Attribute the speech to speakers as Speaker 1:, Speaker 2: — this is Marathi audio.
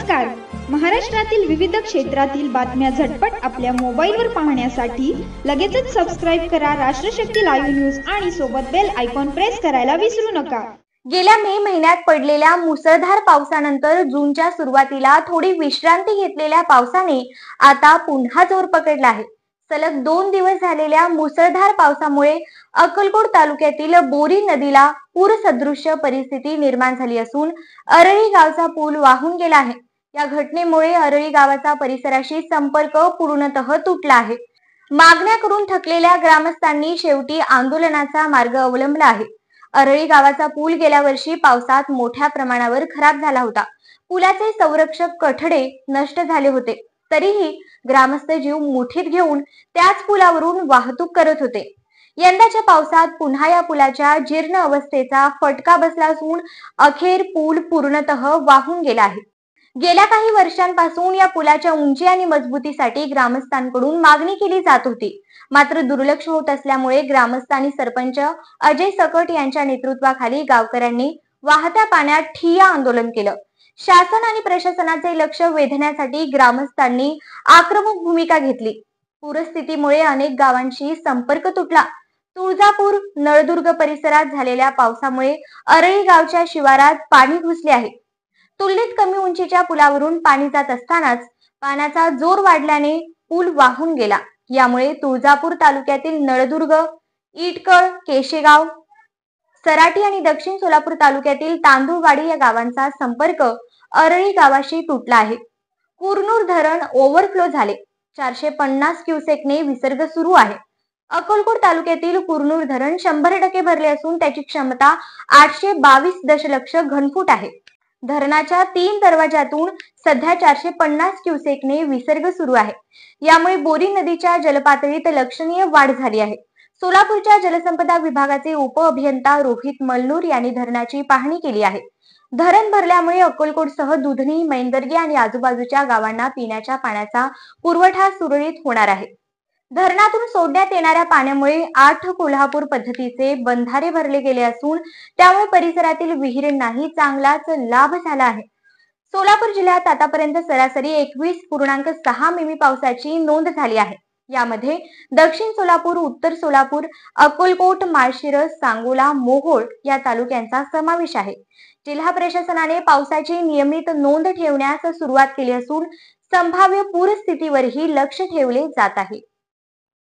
Speaker 1: नमस्कार. महाराष्ट्रातील विविध क्षेत्रातील बातम्या झटपट आपल्या मोबाईलवर पाहण्यासाठी लगेचच सबस्क्राईब करा राष्ट्रशक्ती लाईव्ह न्यूज आणि सोबत बेल आयकॉन प्रेस करायला विसरू नका.
Speaker 2: गेल्या मे महिन्यात पडलेल्या मुसळधार पावसानंतर जूनच्या सुरुवातीला थोडी विश्रांती घेतलेल्या पावसाने आता पुन्हा जोर पकडला आहे. सलग 2 दिवस झालेल्या मुसळधार पावसामुळे अक्कलकोट तालुक्यातील बोरी नदीला पूरसदृश्य परिस्थिती निर्माण झाली असून अरळी गावचा पूल वाहून गेला आहे. या घटनेमुळे अरळी गावाचा परिसराशी संपर्क पूर्णतः तुटला आहे. मागण्या करून थकलेल्या ग्रामस्थांनी शेवटी आंदोलनाचा मार्ग अवलंबला आहे. अरळी गावाचा पूल गेल्या वर्षी पावसात मोठ्या प्रमाणावर खराब झाला होता. पुलाचे संरक्षक कठडे नष्ट झाले होते, तरीही ग्रामस्थ जीव मुठीत घेऊन त्याच पुलावरून वाहतूक करत होते. यंदाच्या पावसात पुन्हा या पुलाच्या जीर्ण अवस्थेचा फटका बसला असून अखेर पूल पूर्णतः वाहून गेला आहे. गेल्या काही वर्षांपासून या पुलाच्या उंची आणि मजबूतीसाठी ग्रामस्थांकडून मागणी केली जात होती. मात्र दुर्लक्ष होत असल्यामुळे ग्रामस्थ आणि सरपंच अजय सकट यांच्या नेतृत्वाखाली गावकऱ्यांनी वाहत्या पाण्यात ठिय्या आंदोलन केलं. शासन आणि प्रशासनाचे लक्ष वेधण्यासाठी ग्रामस्थांनी आक्रमक भूमिका घेतली. पूरस्थितीमुळे अनेक गावांशी संपर्क तुटला. तुळजापूर नळदुर्ग परिसरात झालेल्या पावसामुळे अरळी गावच्या शिवारात पाणी घुसले आहे. तुलनेत कमी उंचीच्या पुलावरून पाणी जात असतानाच पाण्याचा जोर वाढल्याने पूल वाहून गेला. यामुळे तुळजापूर तालुक्यातील नळदुर्ग, इटकळ, केशेगाव, सराटी आणि दक्षिण सोलापूर तालुक्यातील तांदूळवाडी या गावांचा संपर्क अरळी गावाशी तुटला आहे. कुरनूर धरण ओव्हरफ्लो झाले. 450 क्युसेकने विसर्ग सुरू आहे. अक्कलकोट तालुक्यातील कुरनूर धरण 100% भरले असून त्याची क्षमता 822 दशलक्ष घनफूट आहे. धरणाच्या 3 दरवाजातून सध्या 450 क्युसेकने विसर्ग सुरू आहे. यामुळे बोरी नदीच्या जलपातळीत लक्षणीय वाढ झाली आहे. सोलापूरच्या जलसंपदा विभागाचे उप अभियंता रोहित मलनूर यांनी धरणाची पाहणी केली आहे. धरण भरल्यामुळे अक्कलकोटसह दुधनी, मैंदर्गे आणि आजूबाजूच्या गावांना पिण्याच्या पाण्याचा पुरवठा सुरळीत होणार आहे. धरणातून सोडण्यात येणाऱ्या पाण्यामुळे 8 कोल्हापूर पद्धतीचे बंधारे भरले गेले असून त्यामुळे परिसरातील विहिरींनाही चांगलाच लाभ झाला आहे. सोलापूर जिल्ह्यात आतापर्यंत सरासरी 21.6 मिमी पावसाची नोंद झाली आहे. यामध्ये दक्षिण सोलापूर, उत्तर सोलापूर, अक्कलकोट, माळशिरस, सांगोला, मोहोळ या तालुक्यांचा समावेश आहे. जिल्हा प्रशासनाने पावसाची नियमित नोंद ठेवण्यास सुरुवात केली असून संभाव्य पूरस्थितीवरही लक्ष ठेवले जात आहे.